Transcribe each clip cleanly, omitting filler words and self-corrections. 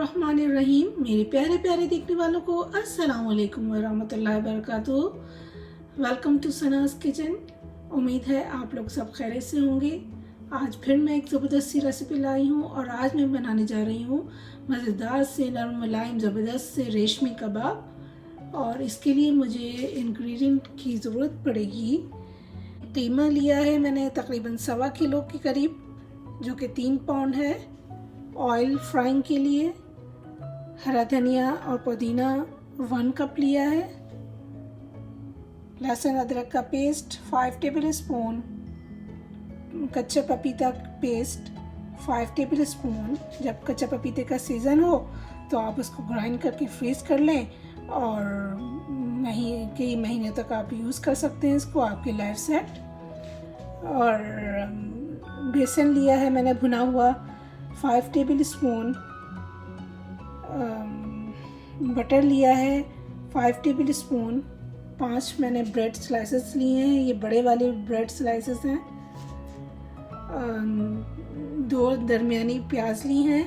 बिस्मिल्लाहिर्रहमानिर्रहीम। मेरे प्यारे प्यारे देखने वालों को अस्सलाम वालेकुम वरहमतुल्लाहि वबरकातुहू। Welcome to Sana's kitchen. उम्मीद है आप लोग सब खैरियत से होंगे। आज फिर मैं एक ज़बरदस्त सी रेसिपी लाई हूँ और आज मैं बनाने जा रही हूँ मज़ेदार से नरम मुलायम ज़बरदस्त से रेशमी कबाब। और इसके लिए मुझे इंग्रेडिएंट की ज़रूरत पड़ेगी। कीमा लिया है मैंने तकरीबन 1.25 किलो के करीब, जो कि 3 पाउंड है। ऑयल फ्राइंग के लिए हरा धनिया और पुदीना 1 कप लिया है। लहसुन अदरक का पेस्ट 5 टेबल स्पून। कच्चा पपीता पेस्ट 5 टेबल स्पून। जब कच्चा पपीते का सीज़न हो तो आप उसको ग्राइंड करके फ्रीज़ कर लें और कई महीने तक आप यूज़ कर सकते हैं इसको, आपकी लाइफ सेट। और बेसन लिया है मैंने भुना हुआ 5 टेबल स्पून। बटर लिया है 5 टेबल स्पून। 5 मैंने ब्रेड स्लाइसेस लिए हैं, ये बड़े वाले ब्रेड स्लाइसेस हैं। 2 दरमियानी प्याज ली हैं।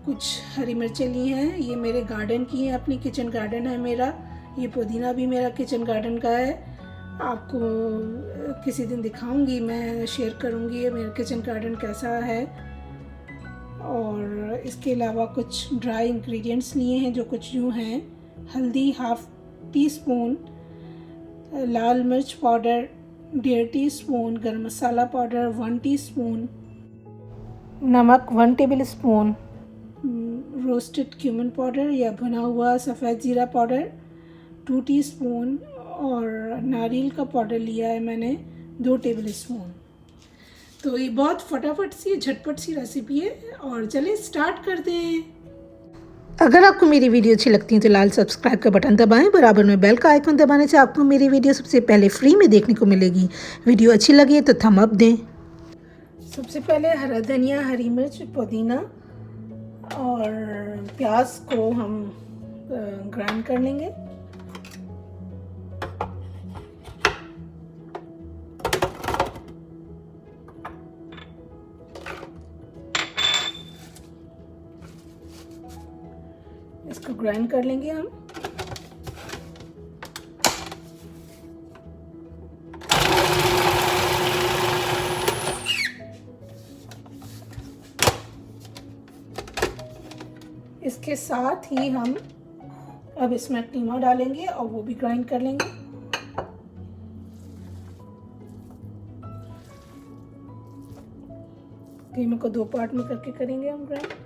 कुछ हरी मिर्चें ली हैं, ये मेरे गार्डन की हैं, अपनी किचन गार्डन है मेरा। ये पुदीना भी मेरा किचन गार्डन का है। आपको किसी दिन दिखाऊंगी, मैं शेयर करूंगी मेरा किचन गार्डन कैसा है। और इसके अलावा कुछ ड्राई इंग्रेडिएंट्स लिए हैं जो कुछ यूँ हैं। हल्दी 1/2 टीस्पून, लाल मिर्च पाउडर 1.5 टीस्पून, गरम मसाला पाउडर 1 टीस्पून, नमक 1 table spoon, roasted cumin powder या भुना हुआ सफ़ेद ज़ीरा पाउडर 2 टीस्पून और नारियल का पाउडर लिया है मैंने 2 टेबल स्पून। तो ये बहुत फटाफट सी झटपट सी रेसिपी है और चलिए स्टार्ट करते हैं। अगर आपको मेरी वीडियो अच्छी लगती है तो लाल सब्सक्राइब का बटन दबाएं। बराबर में बेल का आइकन दबाने से आपको मेरी वीडियो सबसे पहले फ्री में देखने को मिलेगी। वीडियो अच्छी लगी तो थम अप दें। सबसे पहले हरा धनिया, हरी मिर्च, पुदीना और प्याज को हम ग्राइंड कर लेंगे। इसको ग्राइंड कर लेंगे हम। इसके साथ ही हम अब इसमें कीमा डालेंगे और वो भी ग्राइंड कर लेंगे। कीमे को 2 पार्ट में करके करेंगे हम ग्राइंड।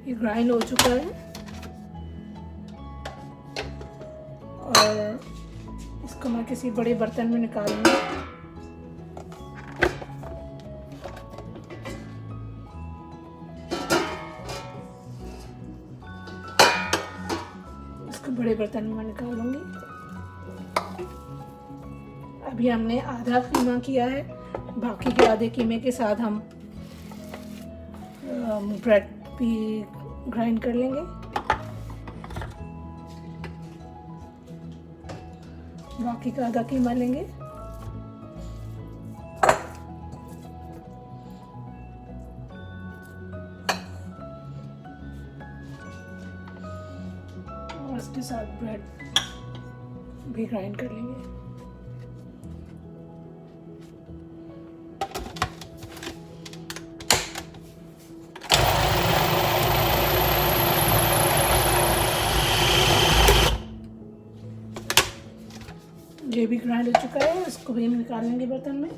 ये ग्राइंड हो चुका है और इसको मैं किसी बड़े बर्तन में निकालूंगी। इसको बड़े बर्तन में निकालूंगी। अभी हमने आधा कीमा किया है, बाकी के आधे कीमे के साथ हम ब्रेड भी ग्राइंड कर लेंगे। बाकी का आधा कीमा लेंगे। और इसके साथ ब्रेड भी ग्राइंड कर लेंगे। ये भी ग्राइंड हो चुका है, इसको भी हम निकाल लेंगे बर्तन में।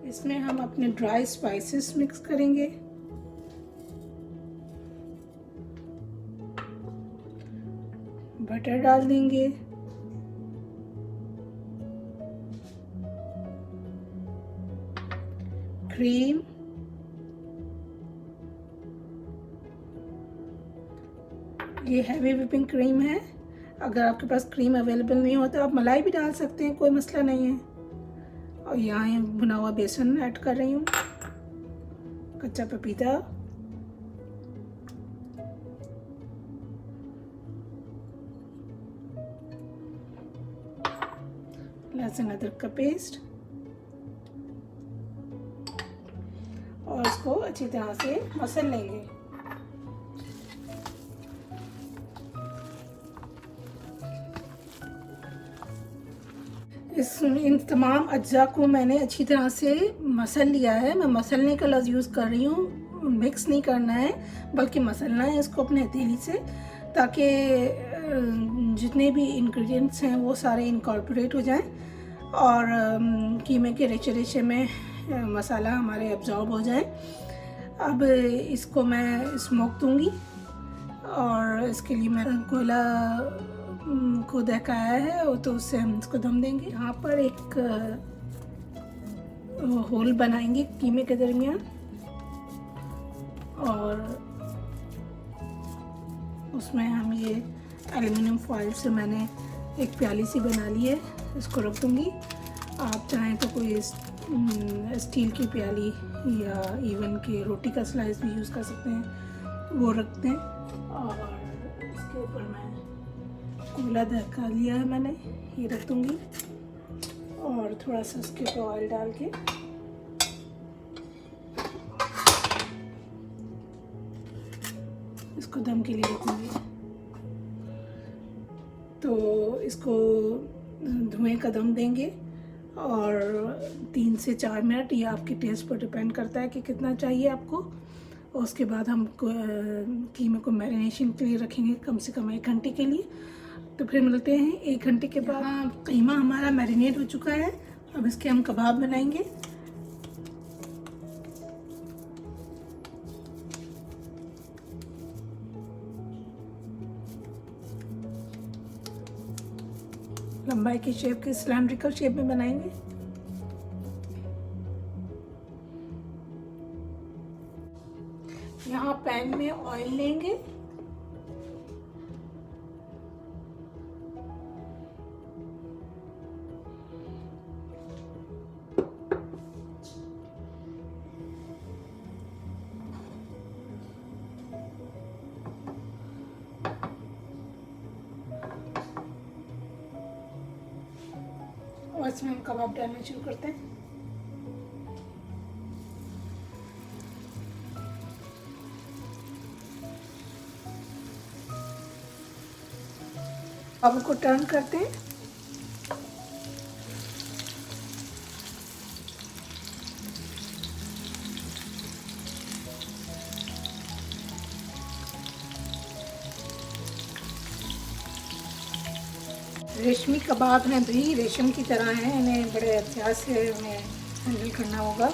इसमें हम अपने ड्राई स्पाइसेस मिक्स करेंगे। बटर डाल देंगे। क्रीम, ये हैवी व्हिपिंग क्रीम है, अगर आपके पास क्रीम अवेलेबल नहीं हो तो आप मलाई भी डाल सकते हैं, कोई मसला नहीं है। और यहाँ भुना हुआ बेसन ऐड कर रही हूँ, कच्चा पपीता, लहसुन अदरक का पेस्ट, और इसको अच्छी तरह से मसल लेंगे। इन तमाम अज्जा को मैंने अच्छी तरह से मसल लिया है। मैं मसलने का लफ्ज़ यूज़ कर रही हूँ, मिक्स नहीं करना है बल्कि मसलना है इसको अपने हथेली से, ताकि जितने भी इंग्रेडिएंट्स हैं वो सारे इनकॉर्पोरेट हो जाएं और कीमे के रेचे में मसाला हमारे एब्जॉर्ब हो जाए। अब इसको मैं स्मोक दूंगी और इसके लिए मैं कोयला को दहकाया है, तो उससे हम इसको दम देंगे। यहाँ पर एक होल बनाएंगे कीमे के दरमियान और उसमें हम ये एल्युमिनियम फॉइल से मैंने एक प्याली सी बना ली है, इसको रख दूँगी। आप चाहें तो कोई स्टील की प्याली या इवन के रोटी का स्लाइस भी यूज़ कर सकते हैं, वो रखते हैं। और इसके ऊपर मैं कोयला दहका लिया है मैंने, ये रख दूँगी और थोड़ा सा इसके ऊपर ऑयल डाल के इसको दम के लिए रखूँगी। तो इसको धुएं का दम देंगे और 3 से 4 मिनट, ये आपके टेस्ट पर डिपेंड करता है कि कितना चाहिए आपको। और उसके बाद हम कीमे को मैरिनेशन के लिए रखेंगे कम से कम 1 घंटे के लिए। तो फिर मिलते हैं 1 घंटे के बाद। कीमा हमारा मैरिनेट हो चुका है, अब इसके हम कबाब बनाएंगे। लंबाई की शेप के सिलेंड्रिकल शेप में बनाएंगे। यहाँ पैन में ऑयल लेंगे, और इसमें हम कबाब डालना शुरू करते हैं। अब को टर्न करते हैं। रेशमी कबाब हैं भी, रेशम की तरह हैं, इन्हें बड़े एहतियात से उन्हें हैंडल करना होगा।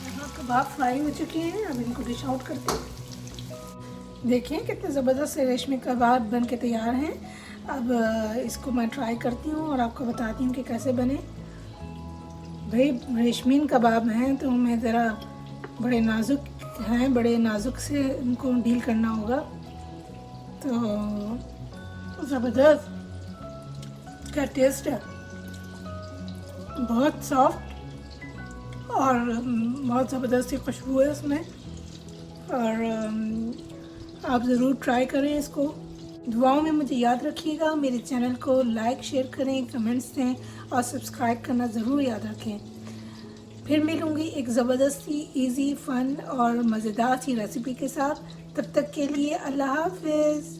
यहाँ कबाब फ्राई हो चुके हैं, अब इनको डिश आउट करते हैं। देखिए कितने ज़बरदस्त से रेशमी कबाब बन के तैयार हैं। अब इसको मैं ट्राई करती हूँ और आपको बताती हूँ कि कैसे बने। भाई रेशमीन कबाब हैं तो मैं ज़रा बड़े नाजुक हैं, बड़े नाजुक से इनको डील करना होगा। तो ज़बरदस्त का टेस्ट है, बहुत सॉफ्ट और बहुत ज़बरदस्त खुशबू है उसमें। और आप ज़रूर ट्राई करें इसको। दुआओं में मुझे याद रखिएगा। मेरे चैनल को लाइक शेयर करें, कमेंट्स दें और सब्सक्राइब करना ज़रूर याद रखें। फिर मिलूँगी एक ज़बरदस्ती इजी फन और मज़ेदार सी रेसिपी के साथ। तब तक के लिए अल्लाह हाफ़िज़।